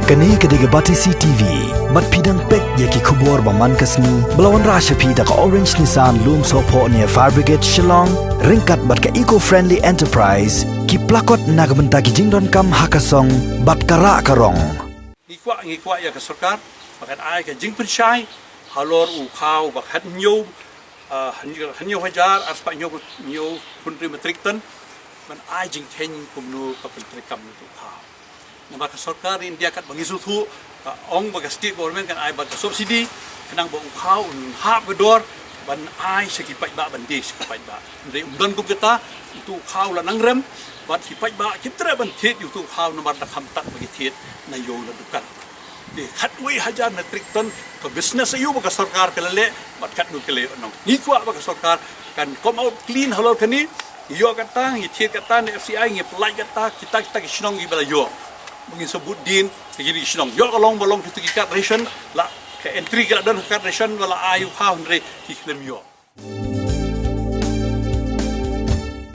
Kani kediga bati CTV, mat pidang pek yaki kubur baman kasni, belawan rasha pida ka Orange Nissan Loom Sopo near Fire Brigade Shillong, ringkat bat ka eco-friendly enterprise, ki plakot nagbenta ki jingdon kam hakasong, bat kara karong. Ngikwa ya ka sarkar, bakat ay ka jing pensyai, halor ukaw bakat nyo, hanyo hajar, aspa nyo punri metrik ton, man ay jing ten kumnu ka pentri kam nito ukaw. Nama ka sarkar India kat bangisutu ong baga state government kan ay baga subsidi kanang ba ukaw hap bedor ban ay sekipat ba bandi sekipat ba ndai umdan ko kita itu ukaw la nangrem bat kipat ba kitra ban tit itu ukaw nomor da kamtat bagi tit na yo la dukan de khatwi hajar metrik ton ka business ayu baga sarkar kelale bat kat nu kele no ni kwa baga sarkar kan come out clean halor kani yo kata ngi tit kata FCI ngi pelai kata kita kisnong gi bala yo mungkin sebut din begini sinong yo kalong balong kita kat ration la ke entry kada dan kat ration wala ayu ha hundre ki klem yo